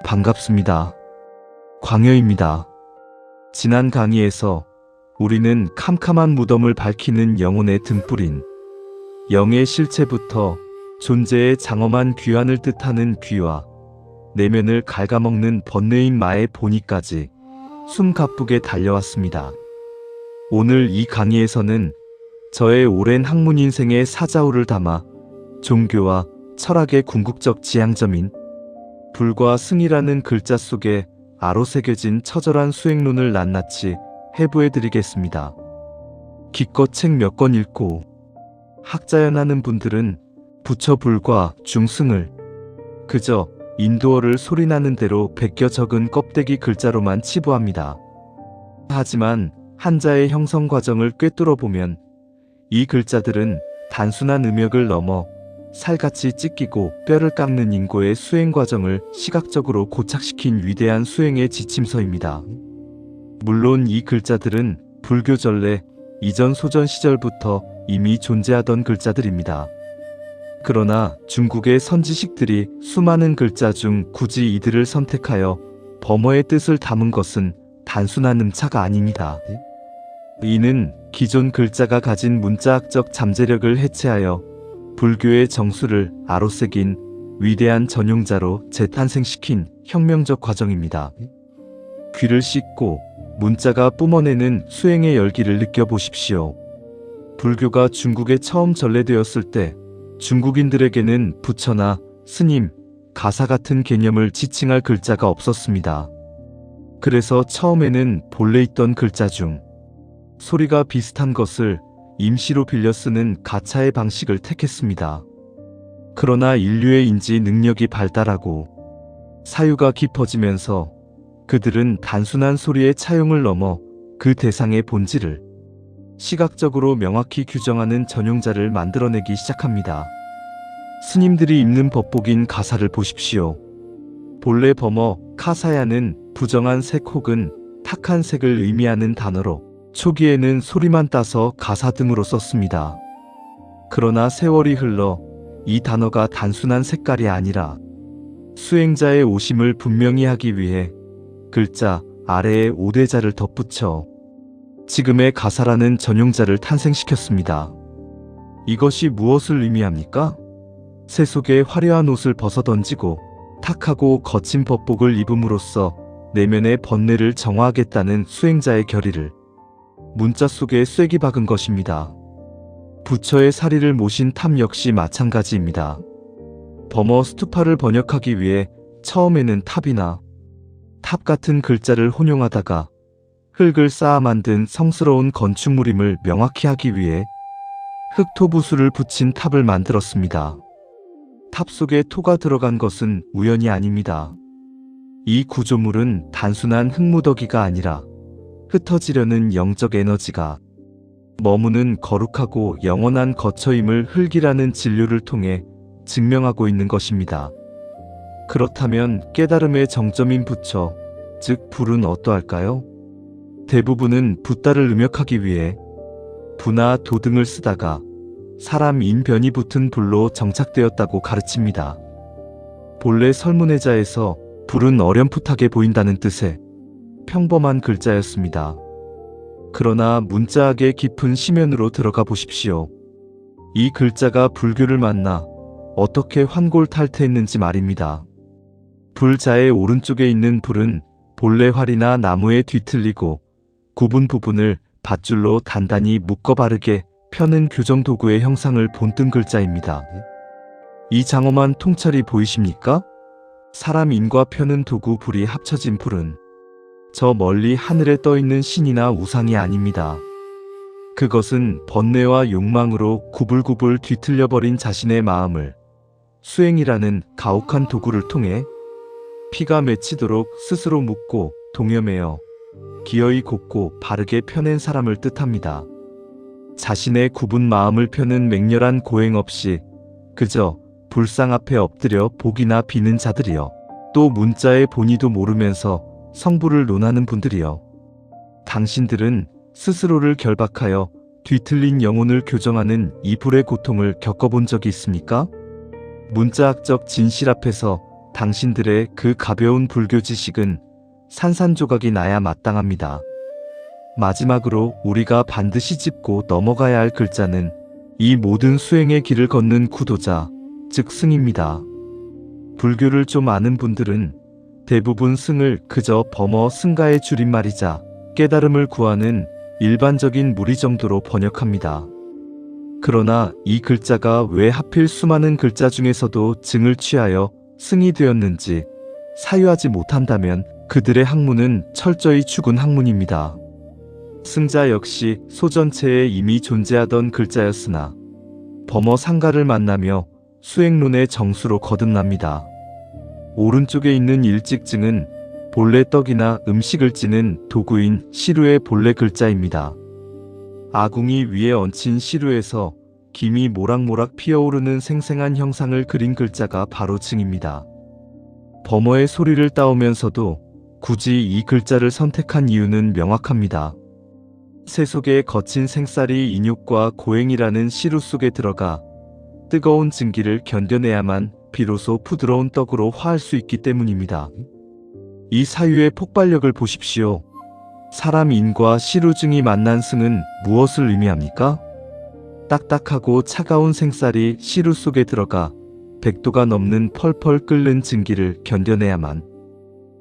반갑습니다. 광여입니다. 지난 강의에서 우리는 캄캄한 무덤을 밝히는 영혼의 등불인 영의 실체부터 존재의 장엄한 귀환을 뜻하는 귀와 내면을 갉아먹는 번뇌인 마의 본의까지 숨가쁘게 달려왔습니다. 오늘 이 강의에서는 저의 오랜 학문 인생의 사자후를 담아 종교와 철학의 궁극적 지향점인 불과 승이라는 글자 속에 아로 새겨진 처절한 수행론을 낱낱이 해부해드리겠습니다. 기껏 책 몇 권 읽고 학자연하는 분들은 부처 불과 중승을 그저 인도어를 소리나는 대로 베껴 적은 껍데기 글자로만 치부합니다. 하지만 한자의 형성 과정을 꿰뚫어 보면 이 글자들은 단순한 음역을 넘어 살같이 찢기고 뼈를 깎는 인고의 수행 과정을 시각적으로 고착시킨 위대한 수행의 지침서입니다. 물론 이 글자들은 불교 전래 이전 소전 시절부터 이미 존재하던 글자들입니다. 그러나 중국의 선지식들이 수많은 글자 중 굳이 이들을 선택하여 범어의 뜻을 담은 것은 단순한 음차가 아닙니다. 이는 기존 글자가 가진 문자학적 잠재력을 해체하여 불교의 정수를 아로새긴 위대한 전용자로 재탄생시킨 혁명적 과정입니다. 귀를 씻고 문자가 뿜어내는 수행의 열기를 느껴보십시오. 불교가 중국에 처음 전래되었을 때 중국인들에게는 부처나 스님, 가사 같은 개념을 지칭할 글자가 없었습니다. 그래서 처음에는 본래 있던 글자 중 소리가 비슷한 것을 임시로 빌려 쓰는 가차의 방식을 택했습니다. 그러나 인류의 인지 능력이 발달하고 사유가 깊어지면서 그들은 단순한 소리의 차용을 넘어 그 대상의 본질을 시각적으로 명확히 규정하는 전용자를 만들어내기 시작합니다. 스님들이 입는 법복인 가사를 보십시오. 본래 범어 카사야는 부정한 색 혹은 탁한 색을 의미하는 단어로 초기에는 소리만 따서 가사 등으로 썼습니다. 그러나 세월이 흘러 이 단어가 단순한 색깔이 아니라 수행자의 오심을 분명히 하기 위해 글자 아래에 오대자를 덧붙여 지금의 가사라는 전용자를 탄생시켰습니다. 이것이 무엇을 의미합니까? 새 속에 화려한 옷을 벗어던지고 탁하고 거친 법복을 입음으로써 내면의 번뇌를 정화하겠다는 수행자의 결의를 문자 속에 쐐기 박은 것입니다. 부처의 사리를 모신 탑 역시 마찬가지입니다. 범어 스투파를 번역하기 위해 처음에는 탑이나 탑 같은 글자를 혼용하다가 흙을 쌓아 만든 성스러운 건축물임을 명확히 하기 위해 흙토부수를 붙인 탑을 만들었습니다. 탑 속에 토가 들어간 것은 우연이 아닙니다. 이 구조물은 단순한 흙무더기가 아니라 흩어지려는 영적 에너지가 머무는 거룩하고 영원한 거처임을 흙이라는 진료를 통해 증명하고 있는 것입니다. 그렇다면 깨달음의 정점인 부처, 즉 불은 어떠할까요? 대부분은 붓다를 음역하기 위해 부나 도 등을 쓰다가 사람 인변이 붙은 불로 정착되었다고 가르칩니다. 본래 설문해자에서 불은 어렴풋하게 보인다는 뜻의 평범한 글자였습니다. 그러나 문자학의 깊은 심연으로 들어가 보십시오. 이 글자가 불교를 만나 어떻게 환골탈태했는지 말입니다. 불자의 오른쪽에 있는 불은 본래 활이나 나무에 뒤틀리고 굽은 부분을 밧줄로 단단히 묶어 바르게 펴는 교정 도구의 형상을 본뜬 글자입니다. 이 장엄한 통찰이 보이십니까? 사람 인과 펴는 도구 불이 합쳐진 불은 저 멀리 하늘에 떠있는 신이나 우상이 아닙니다. 그것은 번뇌와 욕망으로 구불구불 뒤틀려버린 자신의 마음을 수행이라는 가혹한 도구를 통해 피가 맺히도록 스스로 묶고 동여매어 기어이 곱고 바르게 펴낸 사람을 뜻합니다. 자신의 굽은 마음을 펴는 맹렬한 고행 없이 그저 불상 앞에 엎드려 복이나 비는 자들이여, 또 문자의 본의도 모르면서 성부를 논하는 분들이여, 당신들은 스스로를 결박하여 뒤틀린 영혼을 교정하는 이 불의 고통을 겪어본 적이 있습니까? 문자학적 진실 앞에서 당신들의 그 가벼운 불교 지식은 산산조각이 나야 마땅합니다. 마지막으로 우리가 반드시 짚고 넘어가야 할 글자는 이 모든 수행의 길을 걷는 구도자, 즉 승입니다. 불교를 좀 아는 분들은 대부분 승을 그저 범어 승가의 줄임말이자 깨달음을 구하는 일반적인 무리 정도로 번역합니다. 그러나 이 글자가 왜 하필 수많은 글자 중에서도 증을 취하여 승이 되었는지 사유하지 못한다면 그들의 학문은 철저히 죽은 학문입니다. 승자 역시 소전체에 이미 존재하던 글자였으나 범어 상가를 만나며 수행론의 정수로 거듭납니다. 오른쪽에 있는 일직증은 본래 떡이나 음식을 찌는 도구인 시루의 본래 글자입니다. 아궁이 위에 얹힌 시루에서 김이 모락모락 피어오르는 생생한 형상을 그린 글자가 바로 증입니다. 범어의 소리를 따오면서도 굳이 이 글자를 선택한 이유는 명확합니다. 새 속에 거친 생쌀이 인육과 고행이라는 시루 속에 들어가 뜨거운 증기를 견뎌내야만 비로소 부드러운 떡으로 화할 수 있기 때문입니다. 이 사유의 폭발력을 보십시오. 사람 인과 시루증이 만난 승은 무엇을 의미합니까? 딱딱하고 차가운 생쌀이 시루 속에 들어가 100도가 넘는 펄펄 끓는 증기를 견뎌내야만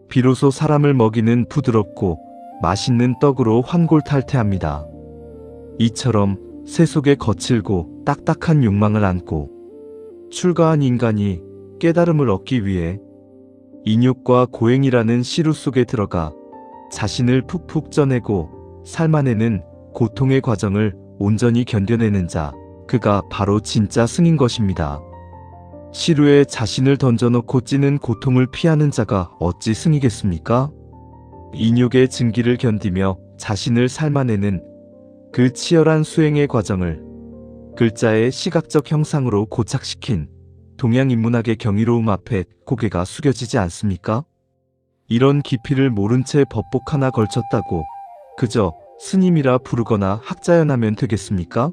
비로소 사람을 먹이는 부드럽고 맛있는 떡으로 환골탈태합니다. 이처럼 새 속에 거칠고 딱딱한 욕망을 안고 출가한 인간이 깨달음을 얻기 위해 인욕과 고행이라는 시루 속에 들어가 자신을 푹푹 쪄내고 삶아내는 고통의 과정을 온전히 견뎌내는 자, 그가 바로 진짜 승인 것입니다. 시루에 자신을 던져놓고 찌는 고통을 피하는 자가 어찌 승이겠습니까? 인욕의 증기를 견디며 자신을 삶아내는 그 치열한 수행의 과정을 글자의 시각적 형상으로 고착시킨 동양인문학의 경이로움 앞에 고개가 숙여지지 않습니까? 이런 깊이를 모른 채 법복 하나 걸쳤다고 그저 스님이라 부르거나 학자연하면 되겠습니까?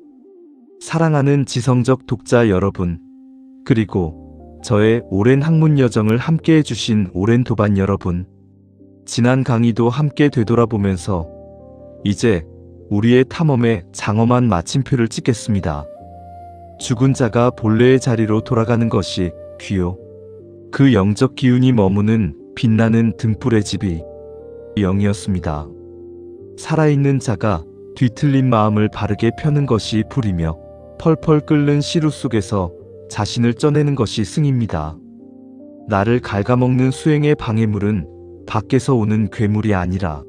사랑하는 지성적 독자 여러분, 그리고 저의 오랜 학문 여정을 함께 해주신 오랜 도반 여러분, 지난 강의도 함께 되돌아보면서 이제 우리의 탐험에 장엄한 마침표를 찍겠습니다. 죽은 자가 본래의 자리로 돌아가는 것이 귀요. 그 영적 기운이 머무는 빛나는 등불의 집이 영이었습니다. 살아있는 자가 뒤틀린 마음을 바르게 펴는 것이 불이며 펄펄 끓는 시루 속에서 자신을 쪄내는 것이 승입니다. 나를 갉아먹는 수행의 방해물은 밖에서 오는 괴물이 아니라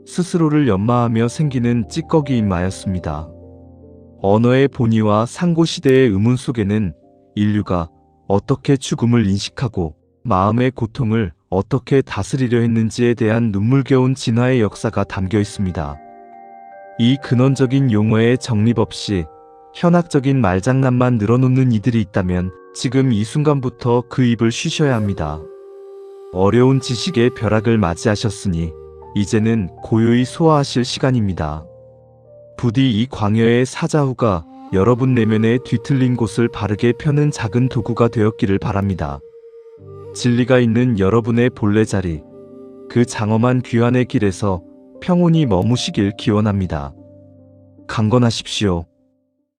스스로를 연마하며 생기는 찌꺼기인 마였습니다. 언어의 본의와 상고시대의 의문 속에는 인류가 어떻게 죽음을 인식하고 마음의 고통을 어떻게 다스리려 했는지에 대한 눈물겨운 진화의 역사가 담겨 있습니다. 이 근원적인 용어의 정립 없이 현학적인 말장난만 늘어놓는 이들이 있다면 지금 이 순간부터 그 입을 쉬셔야 합니다. 어려운 지식의 벼락을 맞이하셨으니 이제는 고요히 소화하실 시간입니다. 부디 이 광야의 사자후가 여러분 내면의 뒤틀린 곳을 바르게 펴는 작은 도구가 되었기를 바랍니다. 진리가 있는 여러분의 본래 자리, 그 장엄한 귀환의 길에서 평온히 머무시길 기원합니다. 강건하십시오.